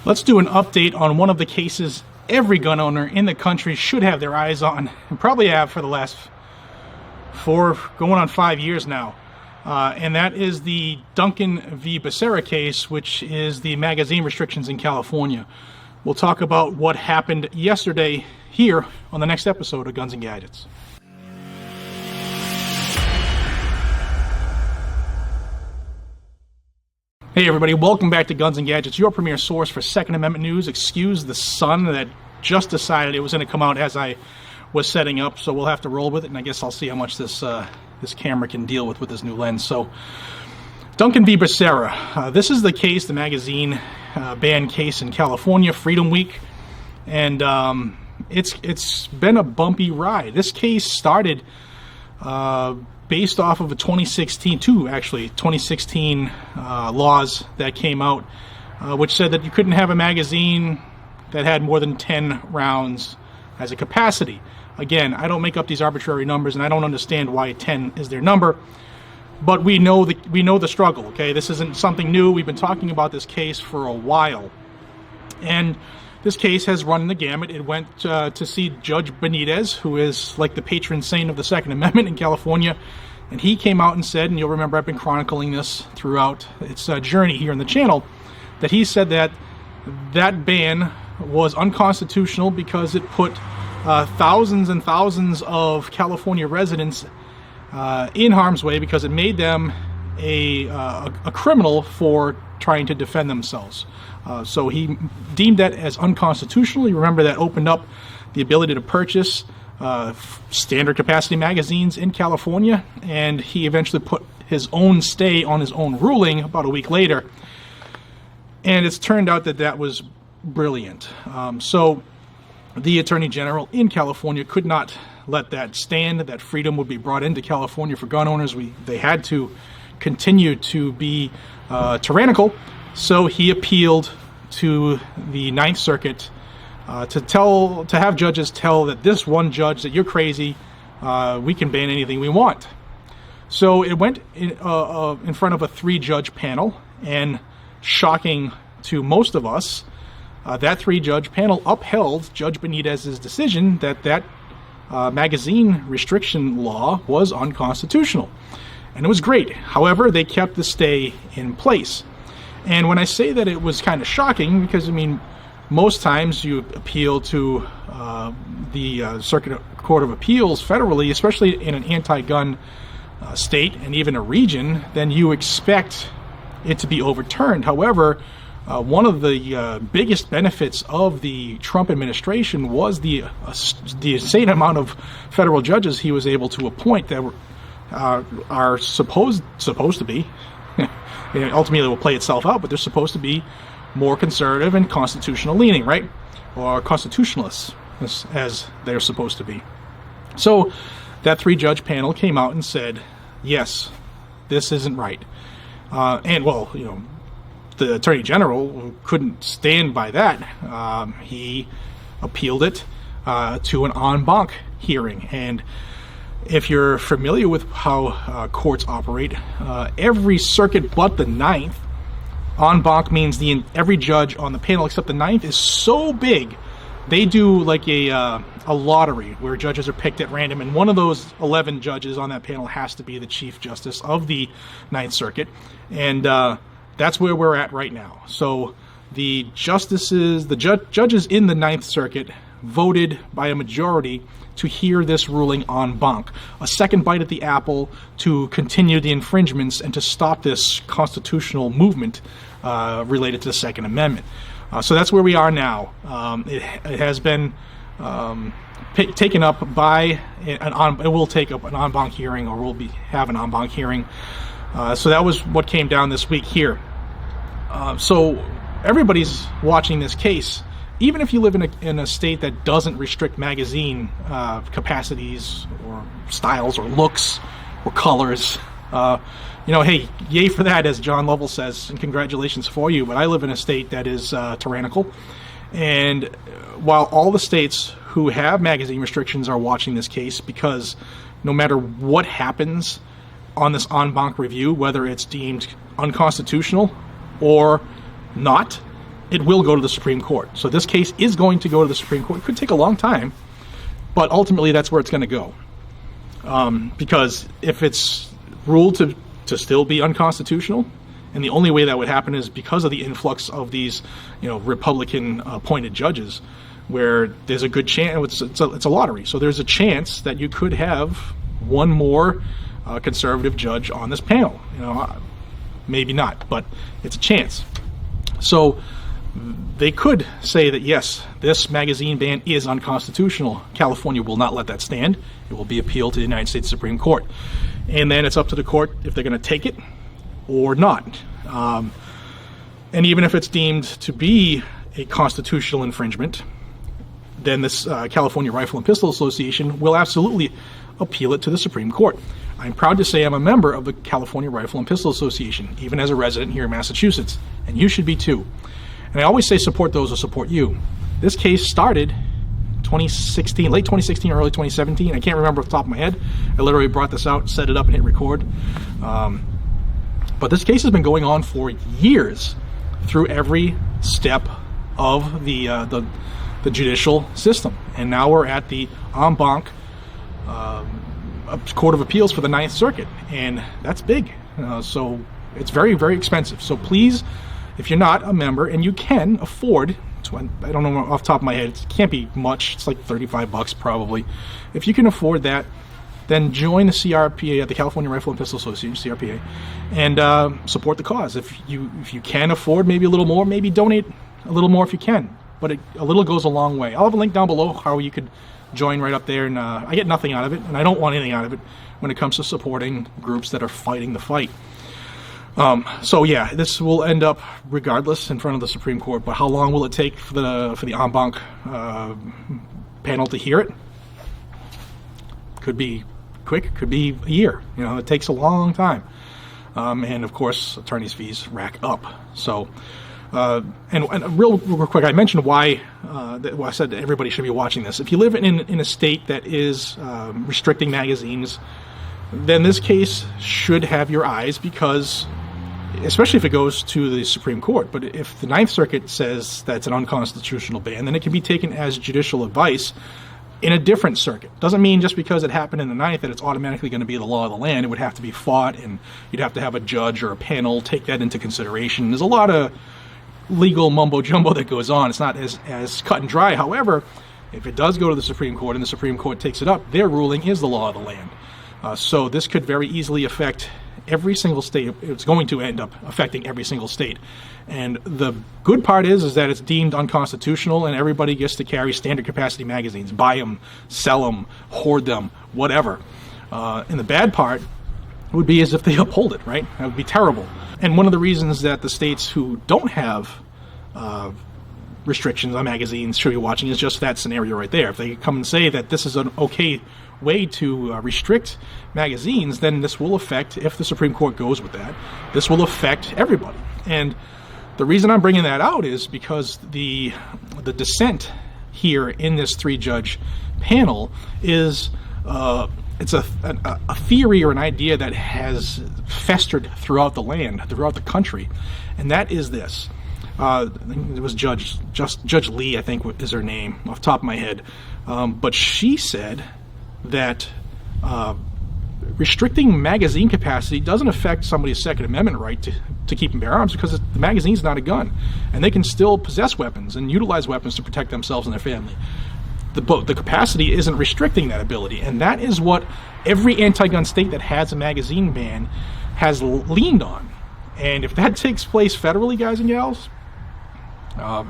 Let's do an update on one of the cases every gun owner in the country should have their eyes on, and probably have for the last 4, going on 5 years now. And that is the Duncan v. Becerra case, which is the magazine restrictions in California. We'll talk about what happened yesterday here on the next episode of Guns and Gadgets. Hey everybody, welcome back to Guns and Gadgets, your premier source for Second Amendment news. Excuse the sun that just decided it was going to come out as I was setting up, so we'll have to roll with it, and I guess I'll see how much this camera can deal with this new lens. So, Duncan v. Becerra. This is the case, the magazine ban case in California, Freedom Week, and it's been a bumpy ride. This case started based off of a 2016 laws that came out, which said that you couldn't have a magazine that had more than 10 rounds as a capacity. Again, I don't make up these arbitrary numbers, and I don't understand why 10 is their number, but we know the struggle. Okay, this isn't something new. We've been talking about this case for a while, and this case has run the gamut. It went to see Judge Benitez, who is like the patron saint of the Second Amendment in California, and he came out and said, and you'll remember I've been chronicling this throughout its journey here in the channel, that he said that that ban was unconstitutional because it put thousands and thousands of California residents in harm's way because it made them a criminal for trying to defend themselves. So he deemed that as unconstitutional. You remember that opened up the ability to purchase standard capacity magazines in California, and he eventually put his own stay on his own ruling about a week later, and it's turned out that that was brilliant. So the Attorney General in California could not let that stand, that freedom would be brought into California for gun owners. They had to continue to be tyrannical. So he appealed to the Ninth Circuit to have judges tell that this one judge that you're crazy, we can ban anything we want. So it went in front of a 3-judge panel, and shocking to most of us, that 3-judge panel upheld Judge Benitez's decision that magazine restriction law was unconstitutional. And it was great. However, they kept the stay in place. And when I say that it was kind of shocking, because, I mean, most times you appeal to the Circuit Court of Appeals federally, especially in an anti-gun state and even a region, then you expect it to be overturned. However, one of the biggest benefits of the Trump administration was the insane amount of federal judges he was able to appoint that are supposed to be, ultimately it will play itself out, but they're supposed to be more conservative and constitutional leaning, right? Or constitutionalists, as they're supposed to be. So that 3-judge panel came out and said, yes, this isn't right. And, well, you know, the Attorney General couldn't stand by that. He appealed it to an en banc hearing. And if you're familiar with how courts operate, every circuit but the Ninth, en banc means every judge on the panel except the Ninth is so big, they do like a lottery where judges are picked at random, and one of those 11 judges on that panel has to be the Chief Justice of the Ninth Circuit, and that's where we're at right now. So the judges in the Ninth Circuit voted by a majority to hear this ruling en banc, a second bite at the apple to continue the infringements and to stop this constitutional movement related to the Second Amendment. So that's where we are now. It has been taken up by it will take up an en banc hearing, or will have an en banc hearing. So that was what came down this week here. So everybody's watching this case. Even if you live in a state that doesn't restrict magazine capacities or styles or looks or colors, hey, yay for that, as John Lovell says, and congratulations for you. But I live in a state that is tyrannical, and while all the states who have magazine restrictions are watching this case, because no matter what happens on this en banc review, whether it's deemed unconstitutional or not, it will go to the Supreme Court. So this case is going to go to the Supreme Court. It could take a long time, but ultimately that's where it's going to go. Because if it's ruled to still be unconstitutional, and the only way that would happen is because of the influx of these, Republican appointed judges, where there's a good chance, it's a lottery. So there's a chance that you could have one more conservative judge on this panel. Maybe not, but it's a chance. So they could say that, yes, this magazine ban is unconstitutional. California will not let that stand. It will be appealed to the United States Supreme Court. And then it's up to the court if they're going to take it or not. And even if it's deemed to be a constitutional infringement, then this California Rifle and Pistol Association will absolutely appeal it to the Supreme Court. I'm proud to say I'm a member of the California Rifle and Pistol Association, even as a resident here in Massachusetts, and you should be too. And I always say support those who support you. This case started 2016, late 2016, early 2017. I can't remember off the top of my head. I literally brought this out, set it up, and hit record. But this case has been going on for years through every step of the judicial system. And now we're at the Banc Court of Appeals for the Ninth Circuit. And that's big. So it's very, very expensive. So please, if you're not a member and you can afford, I don't know off the top of my head, it can't be much. It's like $35 probably. If you can afford that, then join the CRPA, the California Rifle and Pistol Association, CRPA, and support the cause. If you can afford maybe a little more, maybe donate a little more if you can. But a little goes a long way. I'll have a link down below how you could join right up there. And I get nothing out of it, and I don't want anything out of it when it comes to supporting groups that are fighting the fight. So yeah, this will end up regardless in front of the Supreme Court. But how long will it take for the Banc panel to hear it? Could be quick, could be a year. It takes a long time. And of course, attorney's fees rack up. So, and real quick, I mentioned why I said that everybody should be watching this. If you live in a state that is restricting magazines, then this case should have your eyes, because especially if it goes to the Supreme Court. But if the Ninth Circuit says that's an unconstitutional ban, then it can be taken as judicial advice in a different circuit. Doesn't mean just because it happened in the Ninth that it's automatically going to be the law of the land. It would have to be fought, and you'd have to have a judge or a panel take that into consideration. There's a lot of legal mumbo-jumbo that goes on. It's not as cut and dry. However, if it does go to the Supreme Court and the Supreme Court takes it up, their ruling is the law of the land. So this could very easily affect every single state. It's going to end up affecting every single state. And the good part is that it's deemed unconstitutional, and everybody gets to carry standard capacity magazines, buy them, sell them, hoard them, whatever. And the bad part would be as if they uphold it, right? That would be terrible. And one of the reasons that the states who don't have restrictions on magazines should be watching is just that scenario right there. If they come and say that this is an okay way to restrict magazines, then this will affect, if the Supreme Court goes with that, this will affect everybody. And the reason I'm bringing that out is because the dissent here in this 3-judge panel is it's a theory or an idea that has festered throughout the land, throughout the country, and that is this. I think it was Judge Lee, I think is her name, off the top of my head, but she said that restricting magazine capacity doesn't affect somebody's Second Amendment right to keep and bear arms, because the magazine's not a gun, and they can still possess weapons and utilize weapons to protect themselves and their family. The capacity isn't restricting that ability, and that is what every anti-gun state that has a magazine ban has leaned on. And if that takes place federally, guys and gals,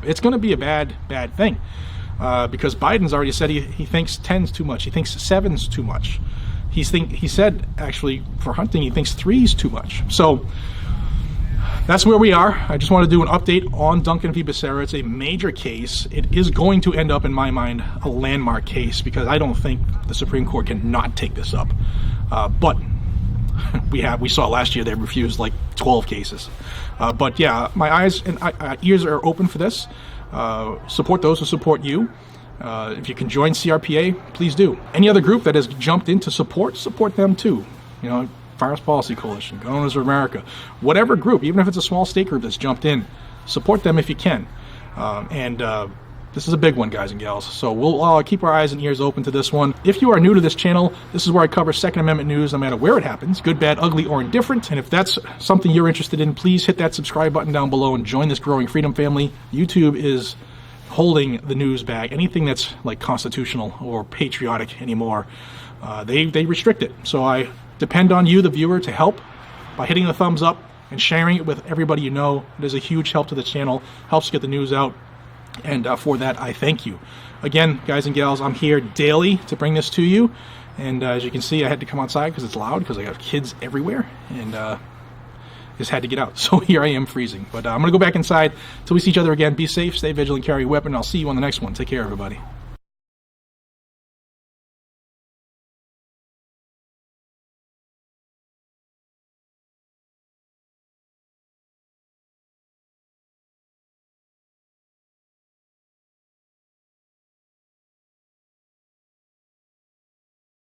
it's going to be a bad thing, because Biden's already said he thinks 10's too much. He thinks 7's too much. He said, actually, for hunting, he thinks 3's too much. So that's where we are. I just want to do an update on Duncan v. Becerra. It's a major case. It is going to end up, in my mind, a landmark case, because I don't think the Supreme Court can not take this up. But we saw last year they refused like 12 cases. But yeah, my eyes and ears are open for this. Support those who support you. If you can join CRPA, please do. Any other group that has jumped in to support them too. Firearms Policy Coalition, Gun Owners of America, whatever group, even if it's a small state group that's jumped in, support them if you can. This is a big one, guys and gals, so we'll keep our eyes and ears open to this one. If you are new to this channel, this is where I cover Second Amendment news no matter where it happens, good, bad, ugly, or indifferent. And if that's something you're interested in, please hit that subscribe button down below and join this growing freedom family. YouTube is holding the news back. Anything that's like constitutional or patriotic anymore, they restrict it. So I depend on you, the viewer, to help by hitting the thumbs up and sharing it with everybody you know. It is a huge help to the channel, helps get the news out. And for that, I thank you. Again, guys and gals, I'm here daily to bring this to you. And as you can see, I had to come outside because it's loud, because I got kids everywhere. And just had to get out. So here I am freezing. But I'm going to go back inside till we see each other again. Be safe, stay vigilant, carry a weapon. I'll see you on the next one. Take care, everybody.